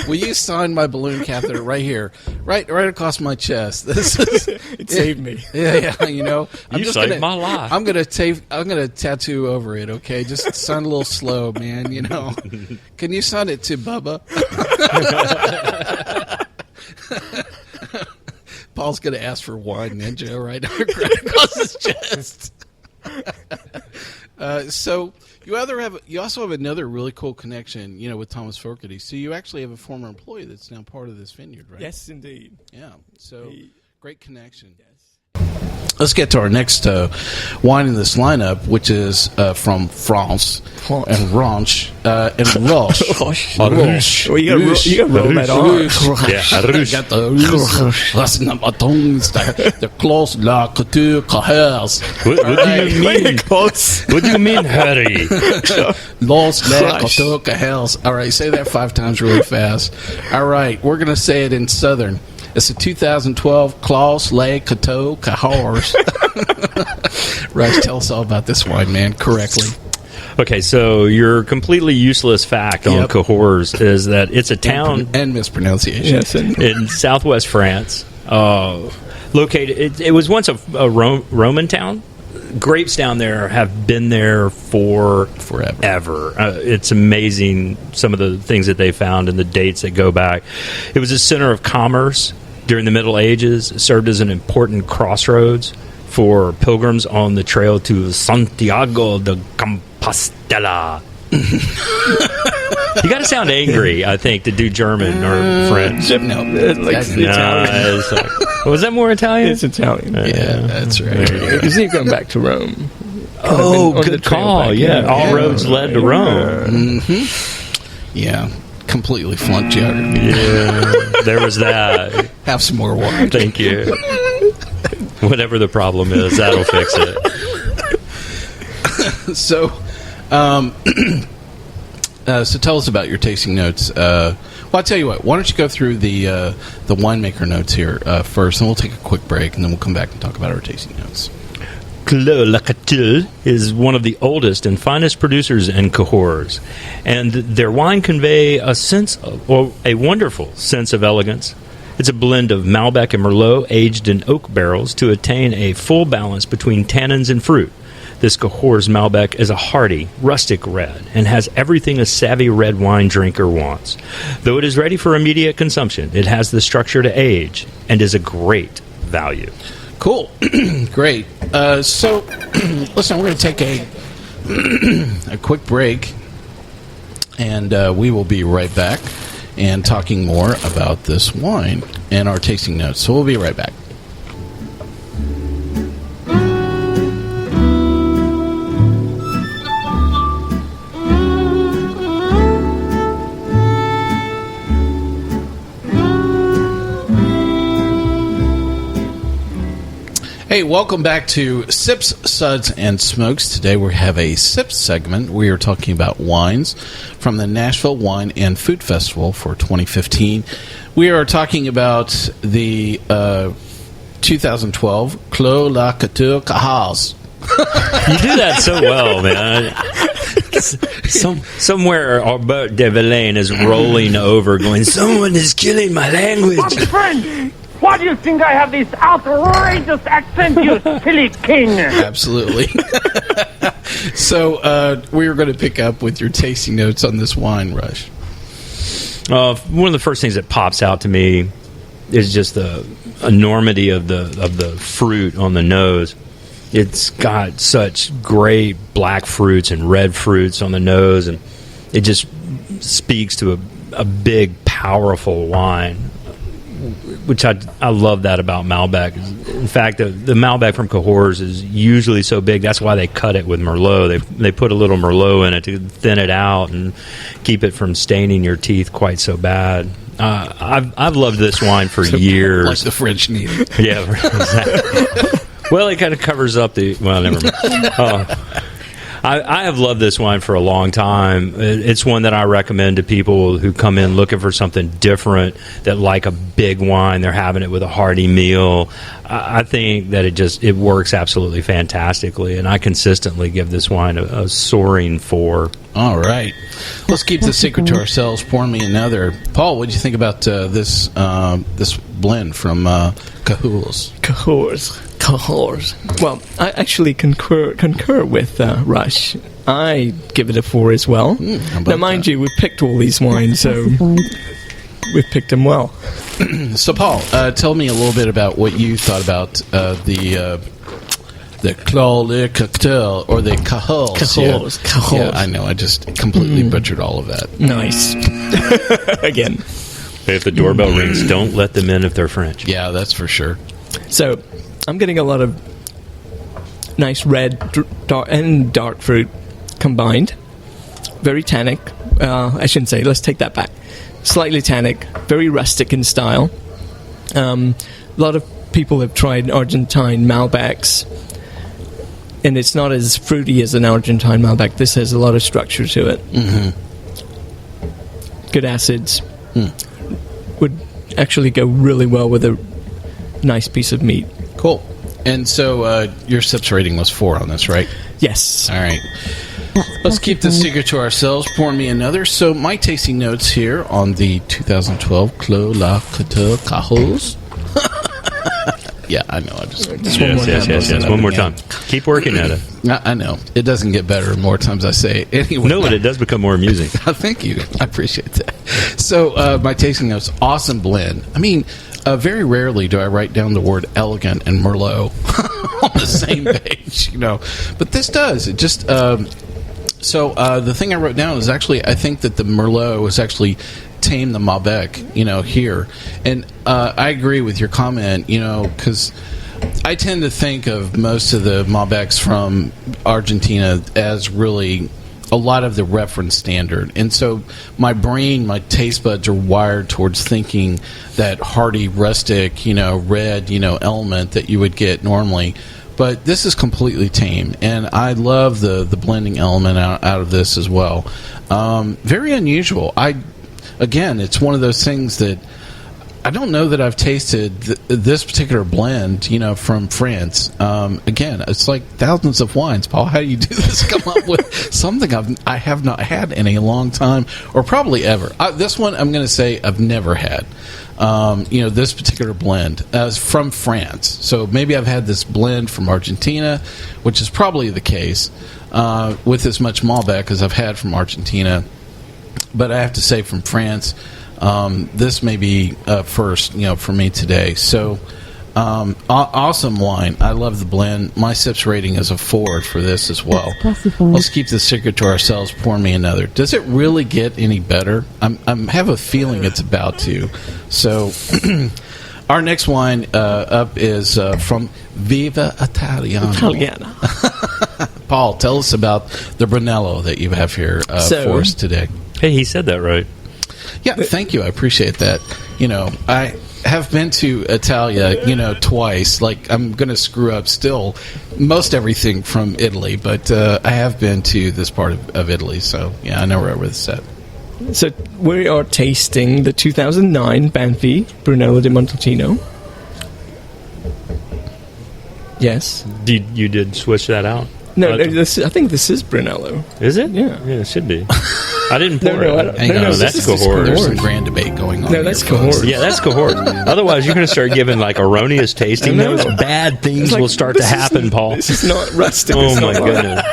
B: Will you sign my balloon catheter right here, right across my chest? This is,
C: It saved me.
B: Yeah.
D: You saved my life.
B: I'm gonna tattoo over it. Okay, just sign a little slow, man. Can you sign it to Bubba? Paul's gonna ask for wine ninja right across his chest. So you also have another really cool connection, with Thomas Fogerty. So you actually have a former employee that's now part of this vineyard, right?
C: Yes, indeed.
B: Yeah. So great connection.
C: Yes.
B: Let's get to our next wine in this lineup, which is from France and Ranch and Roche.
C: Well, you gotta roll that on.
D: Yeah,
B: Got the Clos, La Couture, Cahors.
D: What do you mean? What do you mean, Harry?
B: Los La Couture, Cahors. All right, say that 5 times really fast. All right, we're going to say it in Southern. It's a 2012 Clos, Le Couteau, Cahors. Rush, tell us all about this wine, man, correctly.
D: Okay, so your completely useless fact on Cahors is that it's a town
B: and mispronunciation.
C: Yes,
D: in southwest France. Located, it was once a Roman town. Grapes down there have been there for forever. It's amazing some of the things that they found and the dates that go back. It was a center of commerce during the Middle Ages. It served as an important crossroads for pilgrims on the trail to Santiago de Compostela. You got to sound angry, I think, to do German or French.
C: No, it's Italian.
D: Was that more Italian?
C: It's Italian.
B: Yeah, that's right.
C: Because you're going back to Rome.
D: Good call. Yeah, all roads led to Rome.
B: Yeah, completely flunked geography.
D: Yeah, there was that.
B: Have some more water.
D: Thank you. Whatever the problem is, that'll fix it.
B: So tell us about your tasting notes. Well, I'll tell you what. Why don't you go through the winemaker notes here first, and we'll take a quick break, and then we'll come back and talk about our tasting notes.
D: Clos La Couture is one of the oldest and finest producers in Cahors, and their wine convey a wonderful sense of elegance. It's a blend of Malbec and Merlot aged in oak barrels to attain a full balance between tannins and fruit. This Cahors Malbec is a hearty, rustic red and has everything a savvy red wine drinker wants. Though it is ready for immediate consumption, it has the structure to age and is a great value.
B: Cool. Great. So, listen, we're going to take a quick break, and we will be right back and talking more about this wine and our tasting notes. So we'll be right back. Hey, welcome back to Sips, Suds, and Smokes. Today we have a Sips segment. We are talking about wines from the Nashville Wine and Food Festival for 2015. We are talking about the 2012 Clos La Couture Cahors.
D: You do that so well, man. Somewhere Albert de Villaine is rolling over going, someone is killing my language.
E: My friend, why do you think I have this outrageous accent, you silly king?
B: Absolutely. So we were going to pick up with your tasting notes on this wine, Rush.
D: One of the first things that pops out to me is just the enormity of the fruit on the nose. It's got such great black fruits and red fruits on the nose, and it just speaks to a big, powerful wine, which I love that about Malbec. In fact, the Malbec from Cahors is usually so big. That's why they cut it with Merlot. They put a little Merlot in it to thin it out and keep it from staining your teeth quite so bad. I've loved this wine for years.
B: Like the French need.
D: Yeah, exactly. Well, it kind of covers up the... Well, never mind. I have loved this wine for a long time. It's one that I recommend to people who come in looking for something different, that like a big wine. They're having it with a hearty meal. I think that it works absolutely fantastically, and I consistently give this wine a soaring 4.
B: All right. Let's keep the secret to ourselves. Pour me another. Paul, what did you think about this blend from Cahors?
C: Cahors. Well, I actually concur with Rush. I give it a 4 as well. Now, mind you, we've picked all these wines, so we've picked them well.
B: So, Paul, tell me a little bit about what you thought about the Clos, le Coutal, or the Cahors.
C: Cahors.
B: Yeah, I know. I just completely butchered all of that.
C: Nice. Again.
D: If the doorbell rings, don't let them in if they're French.
B: Yeah, that's for sure.
C: So, I'm getting a lot of nice red and dark fruit combined. Very tannic. I shouldn't say. Let's take that back. Slightly tannic. Very rustic in style. A lot of people have tried Argentine Malbecs, and it's not as fruity as an Argentine Malbec. This has a lot of structure to it. Mm-hmm. Good acids. Would actually go really well with a nice piece of meat.
B: Cool. And so your sips rating was 4 on this, right?
C: Yes.
B: All right. Let's keep the secret to ourselves. Pour me another. So my tasting notes here on the 2012 Clos La Coutal Cahors. Yeah, I know.
D: Yes. One more time. Keep working at it.
B: I know. It doesn't get better the more times I say it. Anyway.
D: No, but it does become more amusing.
B: Thank you. I appreciate that. So my tasting notes, awesome blend. I mean, very rarely do I write down the word elegant and Merlot on the same page, But this does. It just... So the thing I wrote down is actually, I think that the Merlot is actually tame the Malbec, here. And I agree with your comment, because I tend to think of most of the Malbecs from Argentina as really a lot of the reference standard. And so my brain, my taste buds are wired towards thinking that hearty, rustic, red, element that you would get normally. But this is completely tame, and I love the blending element out of this as well. Very unusual. Again, it's one of those things that I don't know that I've tasted this particular blend, from France. Again, it's like thousands of wines. Paul, how do you do this? Come up with something I have not had in a long time, or probably ever. This one, I'm going to say I've never had. This particular blend from France. So maybe I've had this blend from Argentina, which is probably the case with as much Malbec as I've had from Argentina. But I have to say from France, this may be first, for me today. So awesome wine. I love the blend. My sips rating is a 4 for this as well. Let's keep the secret to ourselves. Pour me another. Does it really get any better? I have a feeling it's about to. So our next wine up is from Viva Italiana. Paul, tell us about the Brunello that you have here for us today.
D: Hey, he said that right.
B: Yeah, thank you. I appreciate that. I have been to Italia, twice. Like, I'm going to screw up still most everything from Italy, but I have been to this part of Italy, so yeah, I know where it's at.
C: So we are tasting the 2009 Banfi Brunello di Montalcino. Yes.
D: You did switch that out?
C: No, I think this is Brunello.
D: Is it?
C: Yeah,
D: it should be. I didn't pour
C: it.
D: No, that's Cahors.
B: There's some grand debate going on.
C: No, that's Cahors.
D: Yeah, that's Cahors. Otherwise, you're going to start giving erroneous tasting notes. Bad things will start to happen, Paul.
C: This is not rustic.
D: Oh my goodness!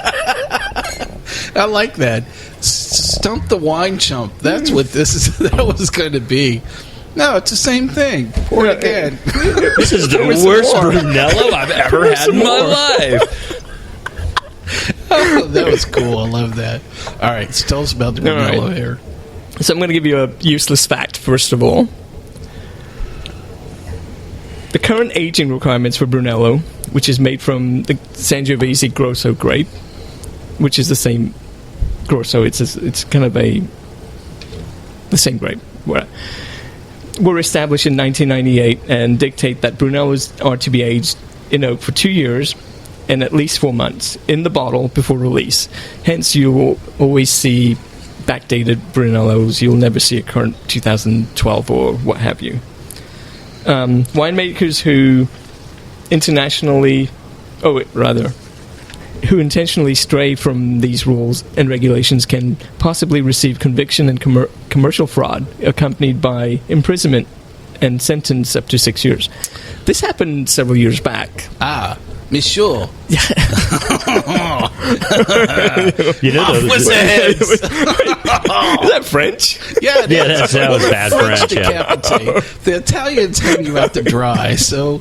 B: I like that. Stump the wine chump. That's what this is. That was going to be. No, it's the same thing. Pour it again.
D: This is the worst Brunello I've ever had in my life.
B: Oh, that was cool. I love that. All right, so tell us about the Brunello here.
C: So I'm going to give you a useless fact, first of all. The current aging requirements for Brunello, which is made from the Sangiovese Grosso grape, which is the same Grosso, it's kind of the same grape, were established in 1998 and dictate that Brunellos are to be aged in oak for 2 years and at least 4 months in the bottle before release. Hence, you will always see backdated Brunellos. You'll never see a current 2012 or what have you. Winemakers who intentionally stray from these rules and regulations can possibly receive conviction and commercial fraud, accompanied by imprisonment and sentence up to 6 years. This happened several years back.
B: Ah, Monsieur.
D: You know those.
C: Is that French?
B: Yeah,
D: that was bad French. Yeah.
B: Decapitate. The Italians hang you out to dry, so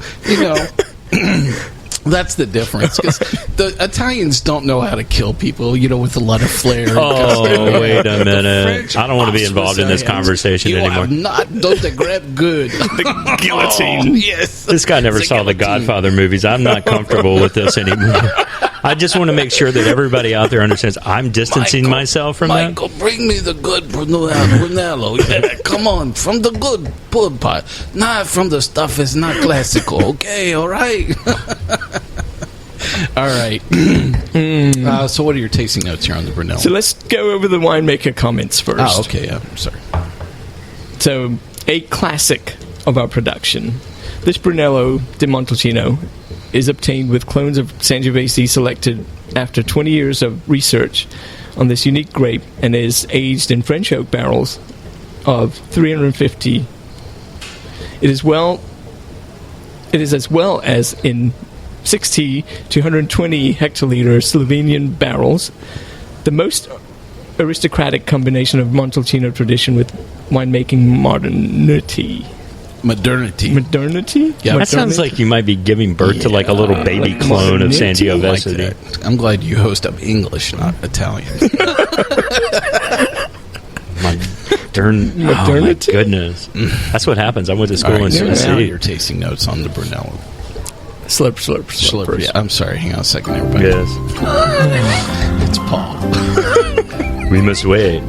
B: that's the difference. Because the Italians don't know how to kill people, with a lot of flair.
D: Oh, wait a minute! I don't want to be involved in this conversation
B: you
D: anymore.
B: Have not done the grab good.
C: The guillotine.
B: Yes.
D: This guy never saw the Godfather movies. I'm not comfortable with this anymore. I just want to make sure that everybody out there understands I'm distancing myself from that.
B: Michael, bring me the good Brunello. Yeah, come on, from the good pulled pot. Not from the stuff that's not classical, okay? All right? All right. So what are your tasting notes here on the Brunello?
C: So let's go over the winemaker comments first.
B: Oh, okay, yeah, I'm sorry.
C: So, a classic of our production. This Brunello di Montalcino is obtained with clones of Sangiovese selected after 20 years of research on this unique grape and is aged in French oak barrels of 350. It is as well as in 60 to 120 hectoliter Slovenian barrels, the most aristocratic combination of Montalcino tradition with winemaking modernity.
B: Modernity?
C: Yeah.
D: That sounds like you might be giving birth to like a little baby clone of Sangiovese.
B: Like I'm glad you host up English, not Italian.
D: Modernity. Oh my goodness. That's what happens. I went to school in
B: Now
D: Tennessee.
B: your tasting notes on the Brunello.
C: Slurp.
B: Yeah, I'm sorry. Hang on a second, everybody.
D: Yes.
B: It's Paul.
D: We must wait.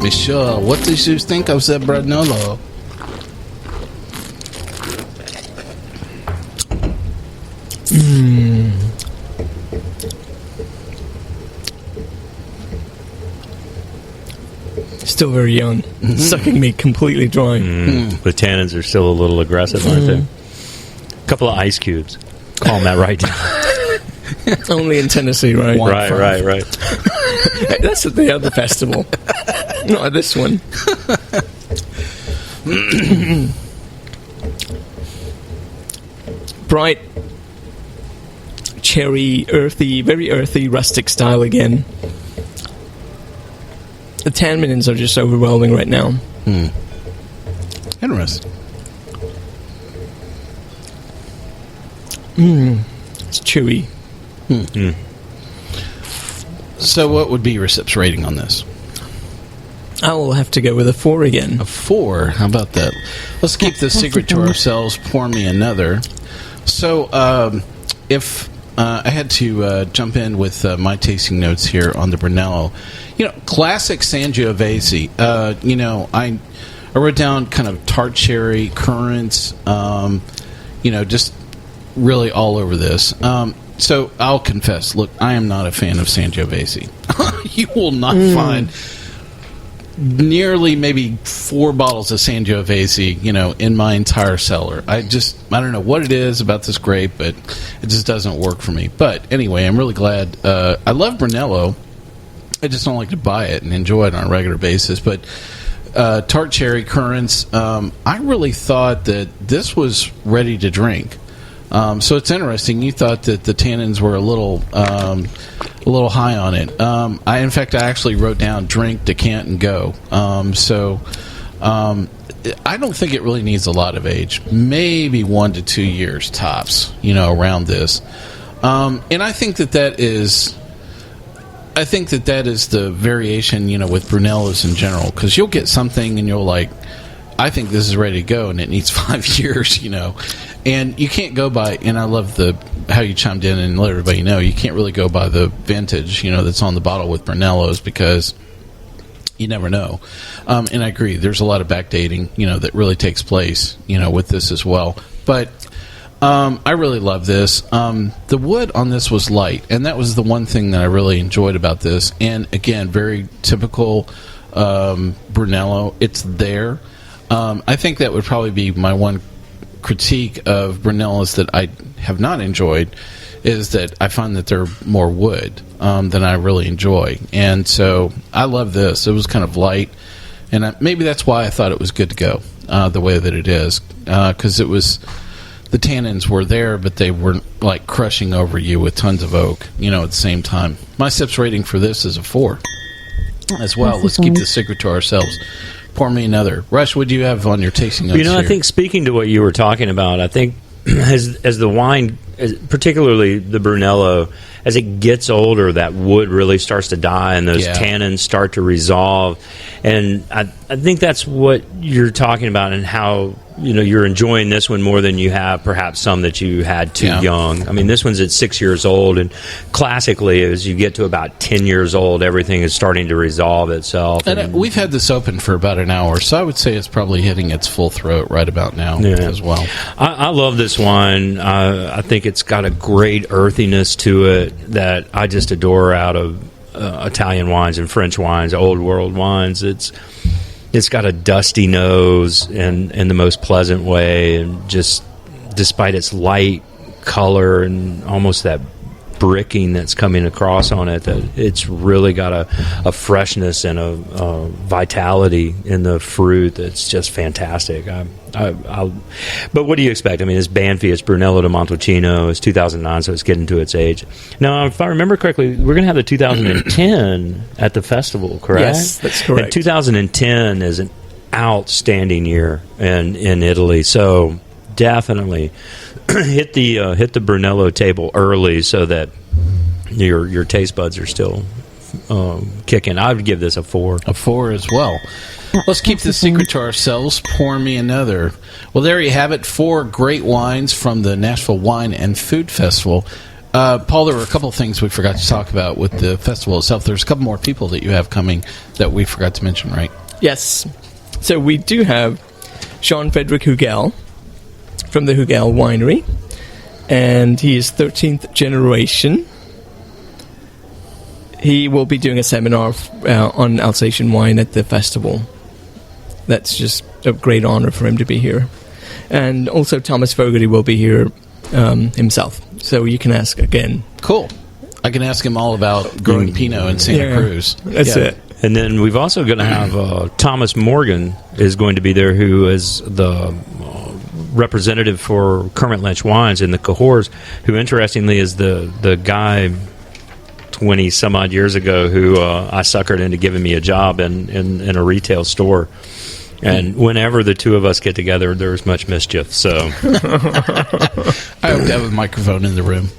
B: Michelle, what did you think of the Brunello?
C: Still very young. Sucking me completely dry.
D: The tannins are still a little aggressive, aren't they? A couple of ice cubes. Calm that right down.
C: Only in Tennessee, right?
D: Right.
C: That's at the other festival. Not at this one. Bright, cherry, earthy, very earthy, rustic style again. The tannins are just overwhelming right now.
B: Interesting.
C: It's chewy.
B: So what would be your Sips rating on this?
C: I will have to go with a 4 again.
B: A 4? How about that? Let's keep the secret to ourselves. Pour me another. So if I had to jump in with my tasting notes here on the Brunello, classic Sangiovese. I wrote down kind of tart cherry, currants, just really all over this. So I'll confess, look, I am not a fan of Sangiovese. You will not find nearly maybe 4 bottles of Sangiovese, in my entire cellar. I don't know what it is about this grape, but it just doesn't work for me. But anyway, I'm really glad. I love Brunello. I just don't like to buy it and enjoy it on a regular basis. But tart cherry, currants, I really thought that this was ready to drink. So it's interesting. You thought that the tannins were a little high on it. In fact, I actually wrote down drink, decant, and go. I don't think it really needs a lot of age. Maybe 1 to 2 years tops, around this. And I think that is the variation, with Brunellos in general, because you'll get something and you'll like, I think this is ready to go, and it needs 5 years, and you can't go by. And I love how you chimed in and let everybody know you can't really go by the vintage, that's on the bottle with Brunellos, because you never know. And I agree, there's a lot of backdating, that really takes place, with this as well. But I really love this. The wood on this was light, and that was the one thing that I really enjoyed about this. And again, very typical Brunello. It's there. I think that would probably be my one critique of Brunellos that I have not enjoyed, is that I find that they're more wood than I really enjoy. And so I love this. It was kind of light, and maybe that's why I thought it was good to go the way that it is, because it was, the tannins were there, but they weren't like crushing over you with tons of oak, at the same time. My sips rating for this is a 4 as well. Let's keep the secret to ourselves. Pour me another. Rush, what do you have on your tasting notes here?
D: I think speaking to what you were talking about, I think as the wine, particularly the Brunello, as it gets older, that wood really starts to die and those tannins start to resolve. And I think that's what you're talking about, and how you're enjoying this one more than you have perhaps some that you had too young. I mean, this one's at 6 years old, and classically, as you get to about 10 years old, everything is starting to resolve itself.
B: And we've had this open for about an hour, so I would say it's probably hitting its full throat right about now as well.
D: I love this wine. I think it's got a great earthiness to it that I just adore out of Italian wines and French wines, old world wines. It's got a dusty nose in the most pleasant way, and just despite its light color and almost that bricking that's coming across on it, that it's really got a freshness and a vitality in the fruit that's just fantastic. But what do you expect? I mean, it's Banfi, it's Brunello de Montalcino, it's 2009, so it's getting to its age. Now, if I remember correctly, we're going to have the 2010 at the festival, correct?
C: Yes, that's correct.
D: And 2010 is an outstanding year in Italy, so definitely hit the Brunello table early so that your taste buds are still kicking. I would give this a 4.
B: A 4 as well. Let's keep the secret to ourselves. Pour me another. Well, there you have it. 4 great wines from the Nashville Wine and Food Festival. Paul, there were a couple of things we forgot to talk about with the festival itself. There's a couple more people that you have coming that we forgot to mention, right?
C: Yes. So we do have Jean-Frederic Hugel from the Hugel Winery, and he is 13th generation. He will be doing a seminar on Alsatian wine at the festival. That's just a great honor for him to be here. And also Thomas Fogerty will be here himself, so you can ask again.
B: Cool. I can ask him all about growing Pinot in Santa Cruz.
C: That's it.
D: And then we've also going to have Thomas Morgan is going to be there, who is the representative for Kermit Lynch Wines in the Cahors, who interestingly is the guy 20 some odd years ago who I suckered into giving me a job in a retail store. And whenever the two of us get together, there's much mischief. So
B: I hope to have a microphone in the room.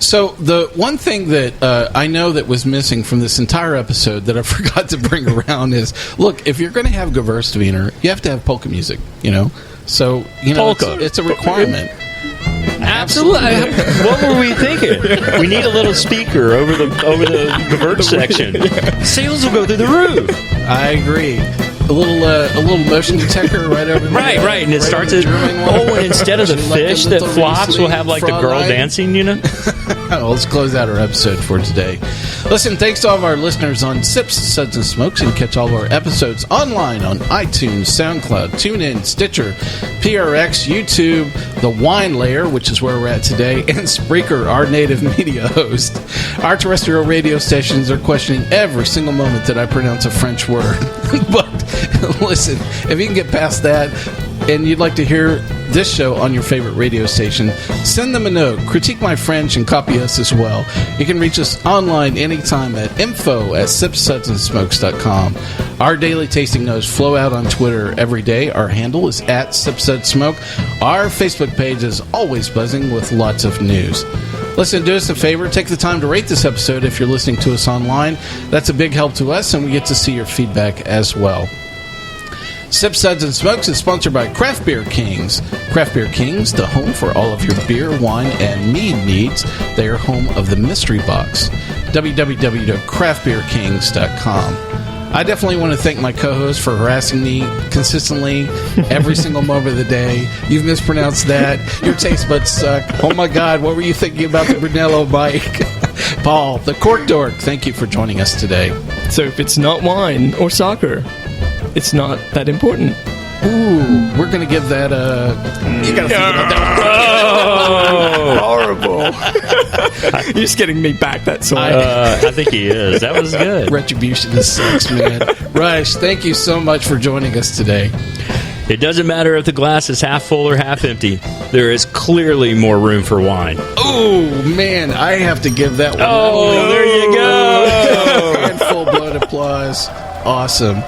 B: So the one thing that I know that was missing from this entire episode that I forgot to bring around is, look, if you're going to have Gewurztraminer, you have to have polka music, So,
D: polka.
B: It's a requirement.
D: Absolutely. What were we thinking? We need a little speaker over the Gewurz section. Sales will go through the roof.
B: I agree. A little motion detector right over there.
D: Right, and it starts at, and instead of the fish that flops, we'll have like the girl dancing,
B: Well, let's close out our episode for today. Listen, thanks to all of our listeners on Sips, Suds, and Smokes. You can catch all of our episodes online on iTunes, SoundCloud, TuneIn, Stitcher, PRX, YouTube, The Wine Layer, which is where we're at today, and Spreaker, our native media host. Our terrestrial radio stations are questioning every single moment that I pronounce a French word. But listen, if you can get past that and you'd like to hear this show on your favorite radio station, send them a note, critique my French, and copy us as well. You can reach us online anytime at info@sipsudsandsmokes.com. Our daily tasting notes flow out on Twitter every day. Our handle is @SipSudsSmoke. Our Facebook page is always buzzing with lots of news. Listen, do us a favor. Take the time to rate this episode if you're listening to us online. That's a big help to us, and we get to see your feedback as well. Sip Suds and Smokes is sponsored by Craft Beer Kings. Craft Beer Kings, the home for all of your beer, wine, and mead needs. They are home of the Mystery Box. www.craftbeerkings.com. I definitely want to thank my co-host for harassing me consistently every single moment of the day. You've mispronounced that. Your taste buds suck. Oh my God, what were you thinking about the Brunello mic? Paul, the CorkDork, thank you for joining us today.
C: So if it's not wine or soccer, it's not that important.
B: Ooh, we're going to give that a... You got to think about that.
C: Horrible. You're just getting me back, that's all.
D: I think he is. That was good.
B: Retribution is sucks, man. Rush, thank you so much for joining us today.
D: It doesn't matter if the glass is half full or half empty. There is clearly more room for wine.
B: Oh, man, I have to give that one.
D: Oh, there you go.
B: And full-blown applause. Awesome.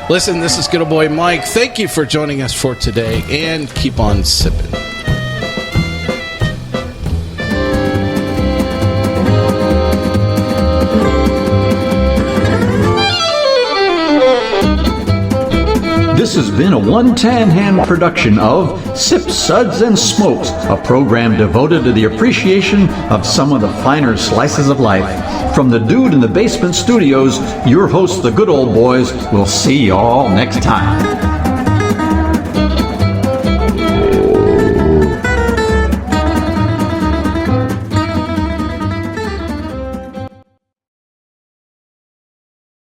B: Listen, this is good old boy Mike. Thank you for joining us for today, and keep on sipping.
A: This has been a one-tan hand production of Sip Suds and Smokes, a program devoted to the appreciation of some of the finer slices of life. From the Dude in the Basement Studios, your hosts, the Good Old Boys, will see you all next time.